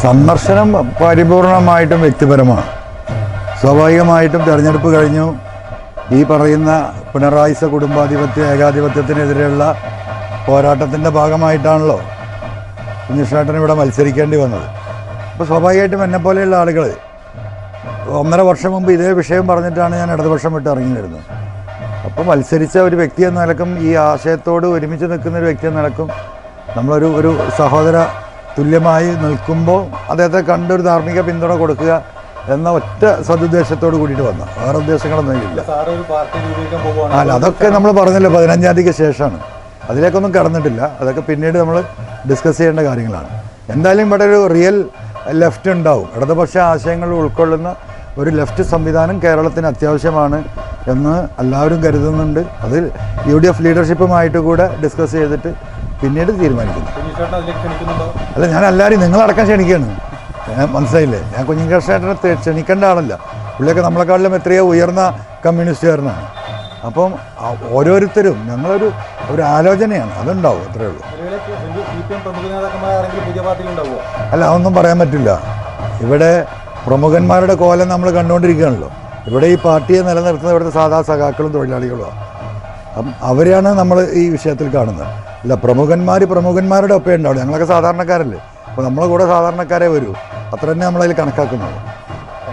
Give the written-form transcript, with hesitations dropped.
സന്ദർശനം പരിപൂർണമായിട്ടും വ്യക്തിപരമാണ്. സ്വാഭാവികമായിട്ടും തെരഞ്ഞെടുപ്പ് കഴിഞ്ഞു. ഈ പറയുന്ന പിണറായി ഏകാധിപത്യത്തിനെതിരെയുള്ള പോരാട്ടത്തിൻ്റെ ഭാഗമായിട്ടാണല്ലോ കുഞ്ഞികൃഷ്ണേട്ടൻ ഇവിടെ മത്സരിക്കേണ്ടി വന്നത്. അപ്പോൾ സ്വാഭാവികമായിട്ടും എന്നെപ്പോലെയുള്ള ആളുകൾ 1.5 വർഷം മുമ്പ് ഇതേ വിഷയം പറഞ്ഞിട്ടാണ് ഞാൻ ഇടതുപക്ഷം വിട്ട് ഇറങ്ങി വരുന്നത്. അപ്പോൾ മത്സരിച്ച ഒരു വ്യക്തി എന്ന നിലക്കും ഈ ആശയത്തോട് ഒരുമിച്ച് നിൽക്കുന്ന ഒരു വ്യക്തി എന്ന നിലക്കും നമ്മളൊരു സഹോദര തുല്യമായി നിൽക്കുമ്പോൾ അദ്ദേഹത്തെ കണ്ടൊരു ധാർമ്മിക പിന്തുണ കൊടുക്കുക എന്ന ഒറ്റ സതുദ്ദേശത്തോട് കൂടിയിട്ട് വന്ന വേറെ ഉദ്ദേശങ്ങളൊന്നും ഇല്ല. അല്ല, അതൊക്കെ നമ്മൾ പറഞ്ഞല്ലോ 15-ാം തീയതിക്ക് ശേഷമാണ്. അതിലേക്കൊന്നും കടന്നിട്ടില്ല. അതൊക്കെ പിന്നീട് നമ്മൾ ഡിസ്കസ് ചെയ്യേണ്ട കാര്യങ്ങളാണ്. എന്തായാലും ഇവിടെ ഒരു റിയൽ ലെഫ്റ്റ് ഉണ്ടാവും. ഇടതുപക്ഷ ആശയങ്ങൾ ഉൾക്കൊള്ളുന്ന ഒരു ലെഫ്റ്റ് സംവിധാനം കേരളത്തിന് അത്യാവശ്യമാണ് എന്ന് എല്ലാവരും കരുതുന്നുണ്ട്. അത് UDF ലീഡർഷിപ്പുമായിട്ട് കൂടെ ഡിസ്കസ് ചെയ്തിട്ട് പിന്നീട് തീരുമാനിക്കുന്നു. അല്ല, ഞാൻ എല്ലാവരും നിങ്ങളടക്കം ക്ഷണിക്കുകയാണ്. മനസ്സിലായില്ലേ? ഞാൻ കുഞ്ഞികൃഷ്ണേട്ടനെ ക്ഷണിക്കേണ്ട ആളല്ല. പുള്ളിയൊക്കെ നമ്മളെക്കാളിലും എത്രയോ ഉയർന്ന കമ്മ്യൂണിസ്റ്റുകാരനാണ്. അപ്പം ഓരോരുത്തരും ഞങ്ങളൊരു ആലോചനയാണ്, അതുണ്ടാവും, അത്രയേ ഉള്ളൂ. അല്ല, അതൊന്നും പറയാൻ പറ്റില്ല. ഇവിടെ പ്രമുഖന്മാരുടെ കോലം നമ്മൾ കണ്ടുകൊണ്ടിരിക്കുകയാണല്ലോ. ഇവിടെ ഈ പാർട്ടിയെ നിലനിർത്തുന്ന ഇവിടുത്തെ സാധാ സഖാക്കളും തൊഴിലാളികളുമാണ്. അപ്പം അവരെയാണ് നമ്മൾ ഈ വിഷയത്തിൽ കാണുന്നത്. അല്ല, പ്രമുഖന്മാരുടെ ഒപ്പം ഉണ്ടാവും. ഞങ്ങളൊക്കെ സാധാരണക്കാരല്ലേ. അപ്പോൾ നമ്മളെ കൂടെ സാധാരണക്കാരെ വരൂ. അത്ര തന്നെ നമ്മളതിൽ കണക്കാക്കുന്നുള്ളൂ.